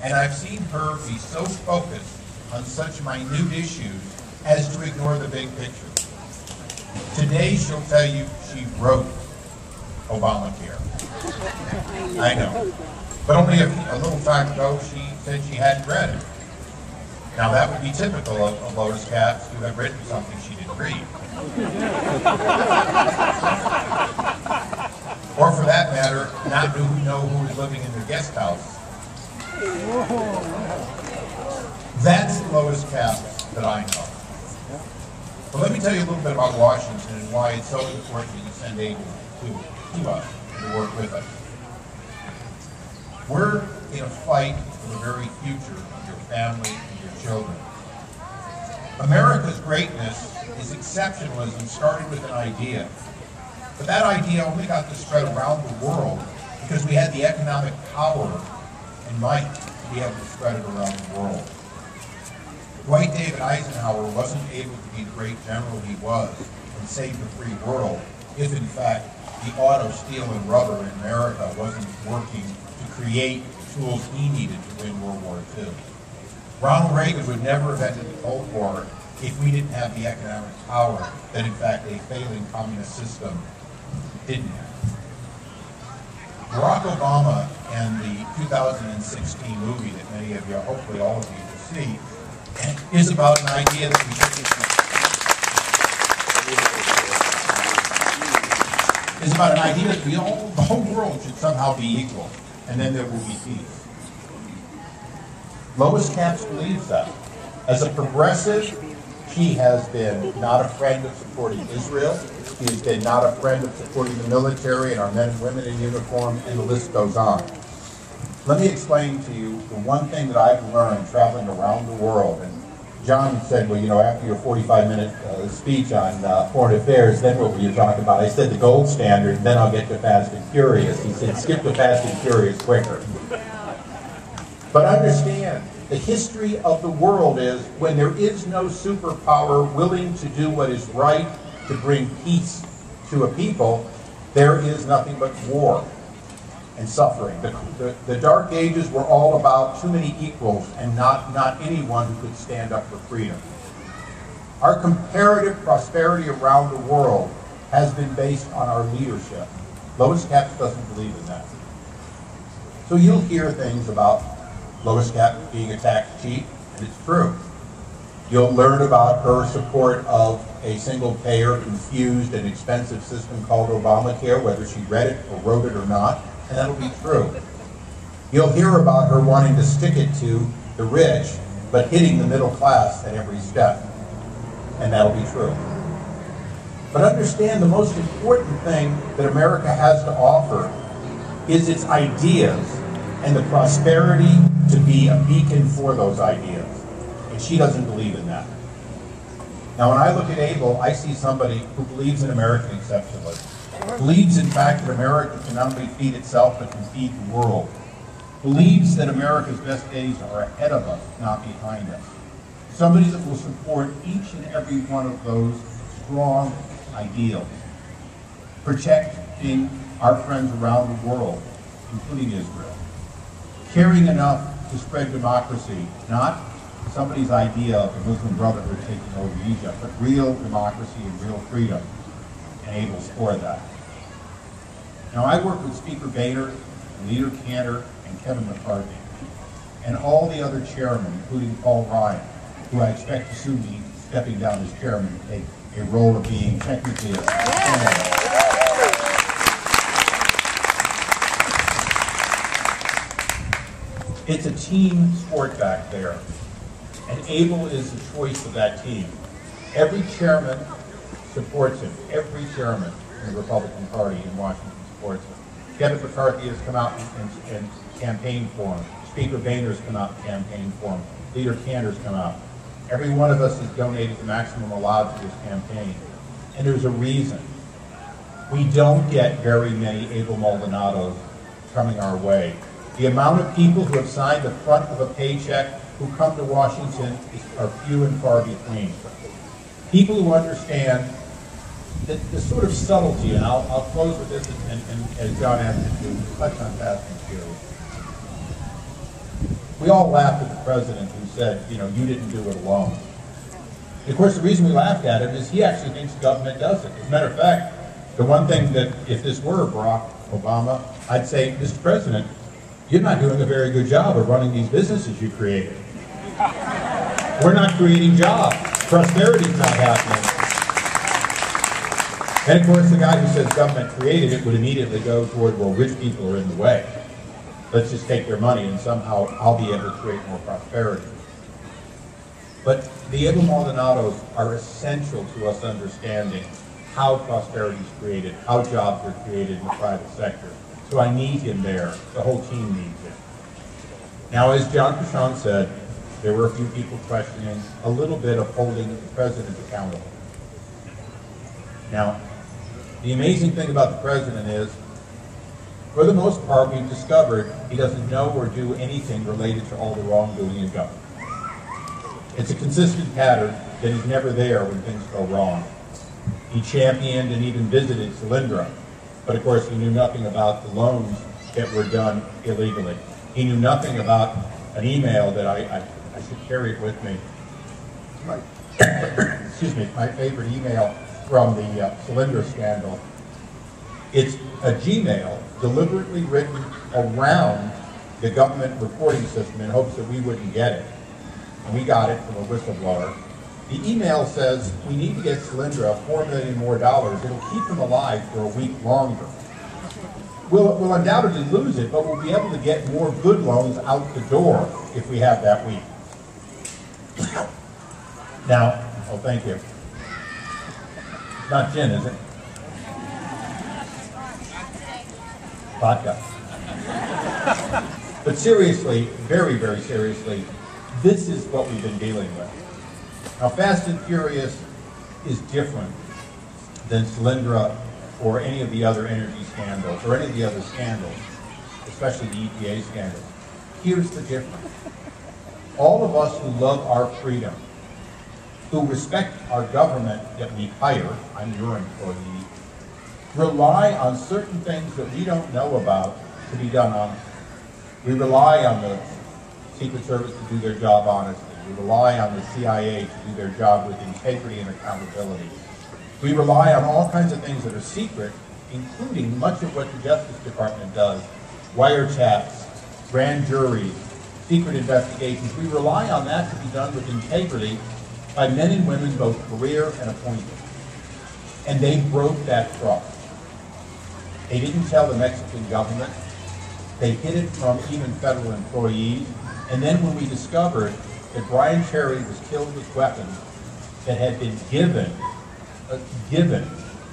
And I've seen her be so focused on such minute issues as to ignore the big picture. Today she'll tell you she wrote Obamacare. I know. But only a little time ago she said she hadn't read it. Now that would be typical of Lois Capps, who had written something she didn't read. Or for that matter, not know who was living in their guest house. That's the Lois Capps that I know. But let me tell you a little bit about Washington and why it's so important that you send Abel to us to work with us. We're in a fight for the very future of your family and your children. America's greatness is exceptionalism started with an idea. But that idea only got to spread around the world because we had the economic power and might to be able to spread it around the world. Dwight David Eisenhower wasn't able to be the great general he was and save the free world if, in fact, the auto, steel, and rubber in America wasn't working to create the tools he needed to win World War II. Ronald Reagan would never have ended the Cold War if we didn't have the economic power that, in fact, a failing communist system didn't have. Barack Obama and the 2016 movie that many of you, hopefully all of you, will see, is about an idea that we should the whole world should somehow be equal, and then there will be peace. Lois Capps believes that. As a progressive, she has been not a friend of supporting Israel. She has been not a friend of supporting the military and our men and women in uniform, and the list goes on. Let me explain to you the one thing that I've learned traveling around the world. And John said, well, you know, after your 45-minute speech on foreign affairs, then what will you talk about? I said the gold standard, and then I'll get to Fast and Furious. He said, skip the Fast and Furious quicker. But understand, the history of the world is when there is no superpower willing to do what is right to bring peace to a people, there is nothing but war and suffering. The Dark Ages were all about too many equals and not anyone who could stand up for freedom. Our comparative prosperity around the world has been based on our leadership. Lois Capps doesn't believe in that. So you'll hear things about Lois Capps being a tax cheat, and it's true. You'll learn about her support of a single-payer, confused, and expensive system called Obamacare, whether she read it or wrote it or not, and that'll be true. You'll hear about her wanting to stick it to the rich, but hitting the middle class at every step, and that'll be true. But understand the most important thing that America has to offer is its ideas and the prosperity to be a beacon for those ideas. And she doesn't believe in that. Now, when I look at Abel, I see somebody who believes in American exceptionalism. Believes, in fact, that America can not only feed itself, but can feed the world. Believes that America's best days are ahead of us, not behind us. Somebody that will support each and every one of those strong ideals. Protecting our friends around the world, including Israel. Caring enough to spread democracy, not somebody's idea of the Muslim Brotherhood taking over Egypt, but real democracy and real freedom, and Abel's for that. Now, I work with Speaker Boehner, Leader Cantor, and Kevin McCarthy, and all the other chairmen, including Paul Ryan, who I expect to soon be stepping down as chairman to take a role of being technically a senator. It's a team sport back there, and Abel is the choice of that team. Every chairman supports him. Every chairman in the Republican Party in Washington supports him. Kevin McCarthy has come out and campaigned for him. Speaker Boehner has come out and campaigned for him. Leader Cantor's come out. Every one of us has donated the maximum allowed to this campaign. And there's a reason. We don't get very many Abel Maldonados coming our way. The amount of people who have signed the front of a paycheck who come to Washington are few and far between. People who understand the sort of subtlety, and I'll close with this, and as John asked me to touch on Fast and Furious. We all laughed at the president who said, you know, you didn't do it alone. And of course, the reason we laughed at him is he actually thinks the government does it. As a matter of fact, the one thing that, if this were Barack Obama, I'd say, Mr. President, you're not doing a very good job of running these businesses you created. We're not creating jobs. Prosperity's not happening. And of course, the guy who says government created it would immediately go toward, well, rich people are in the way. Let's just take their money and somehow I'll be able to create more prosperity. But the Abel Maldonados are essential to us understanding how prosperity is created, how jobs are created in the private sector. So I need him there. The whole team needs him. Now, as John Congressional said, there were a few people questioning a little bit of holding the president accountable. Now, the amazing thing about the president is, for the most part, we've discovered he doesn't know or do anything related to all the wrongdoing in government. It's a consistent pattern that he's never there when things go wrong. He championed and even visited Solyndra, but of course he knew nothing about the loans that were done illegally. He knew nothing about an email that I should carry it with me. Excuse me, my favorite email from the Solyndra scandal. It's a Gmail deliberately written around the government reporting system in hopes that we wouldn't get it. And we got it from a whistleblower. The email says, we need to get Solyndra $4 million more. It'll keep him alive for a week longer. We'll undoubtedly lose it, but we'll be able to get more good loans out the door if we have that week. Now, oh, thank you. It's not gin, is it? Vodka. But seriously, very, very seriously, this is what we've been dealing with. Now, Fast and Furious is different than Solyndra or any of the other energy scandals or any of the other scandals, especially the EPA scandals. Here's the difference. All of us who love our freedom, who respect our government that we hire, I'm your employee, rely on certain things that we don't know about to be done honestly. We rely on the Secret Service to do their job honestly. We rely on the CIA to do their job with integrity and accountability. We rely on all kinds of things that are secret, including much of what the Justice Department does, wiretaps, grand juries, secret investigations. We rely on that to be done with integrity by men and women, both career and appointed. And they broke that trust. They didn't tell the Mexican government. They hid it from even federal employees. And then when we discovered that Brian Cherry was killed with weapons that had been given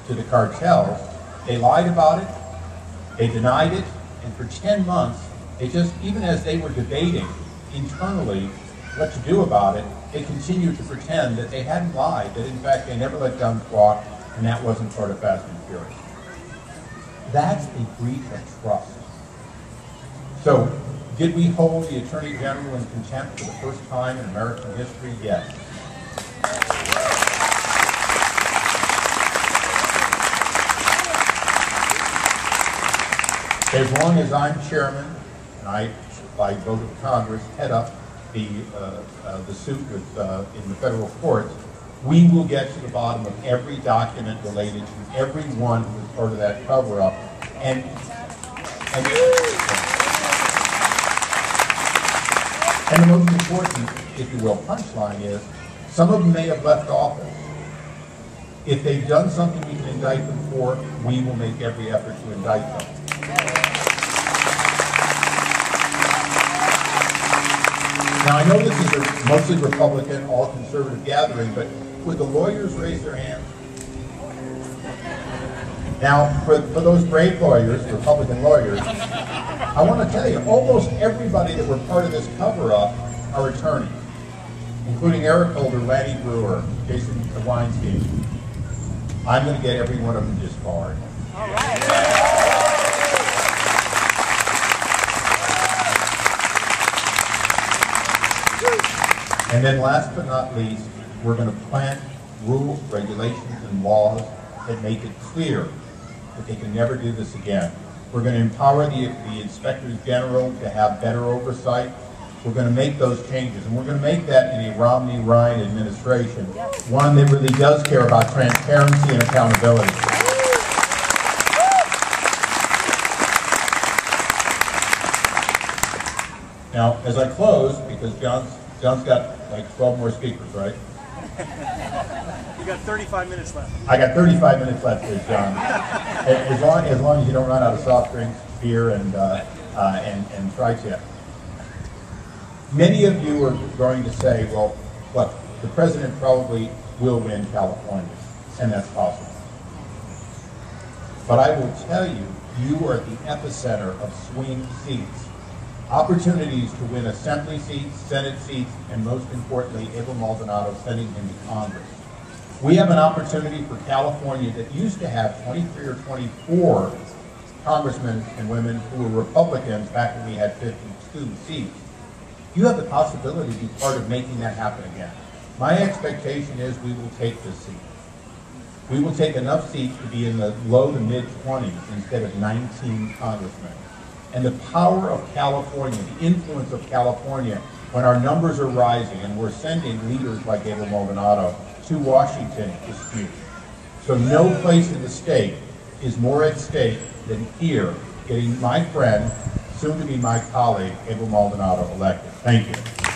to the cartels, they lied about it, they denied it, and for 10 months, they just, even as they were debating internally what to do about it, they continued to pretend that they hadn't lied, that in fact they never let guns walk, and that wasn't part of Fast and Furious. That's a breach of trust. So, did we hold the Attorney General in contempt for the first time in American history? Yes. As long as I'm chairman, and I, by vote of Congress, head up the suit with, in the federal courts, we will get to the bottom of every document related to everyone who was part of that cover-up. And the most important, if you will, punchline is, some of them may have left office. If they've done something we can indict them for, we will make every effort to indict them. Now, I know this is a mostly Republican, all conservative gathering, but would the lawyers raise their hands? Now, for those brave lawyers, Republican lawyers, I want to tell you, almost everybody that were part of this cover-up are attorneys, including Eric Holder, Lanny Brewer, Jason Weinstein. I'm going to get every one of them disbarred. All right. And then last but not least, we're going to plant rules, regulations, and laws that make it clear that they can never do this again. We're going to empower the inspectors general to have better oversight. we're going to make those changes. And we're going to make that in a Romney-Ryan administration, one that really does care about transparency and accountability. Now, as I close, because John's got like 12 more speakers, right? You got 35 minutes left. I got 35 minutes left here, John. As long as you don't run out of soft drinks, beer, and tri-tip. Many of you are going to say, well, look, the president probably will win California, and that's possible. But I will tell you, you are at the epicenter of swing seats. Opportunities to win Assembly seats, Senate seats, and most importantly, Abel Maldonado sending him to Congress. We have an opportunity for California that used to have 23 or 24 congressmen and women who were Republicans back when we had 52 seats. You have the possibility to be part of making that happen again. My expectation is we will take this seat. We will take enough seats to be in the low to mid-20s instead of 19 congressmen. And the power of California, the influence of California, when our numbers are rising and we're sending leaders like Abel Maldonado to Washington to speak. So no place in the state is more at stake than here, getting my friend, soon to be my colleague, Abel Maldonado, elected. Thank you.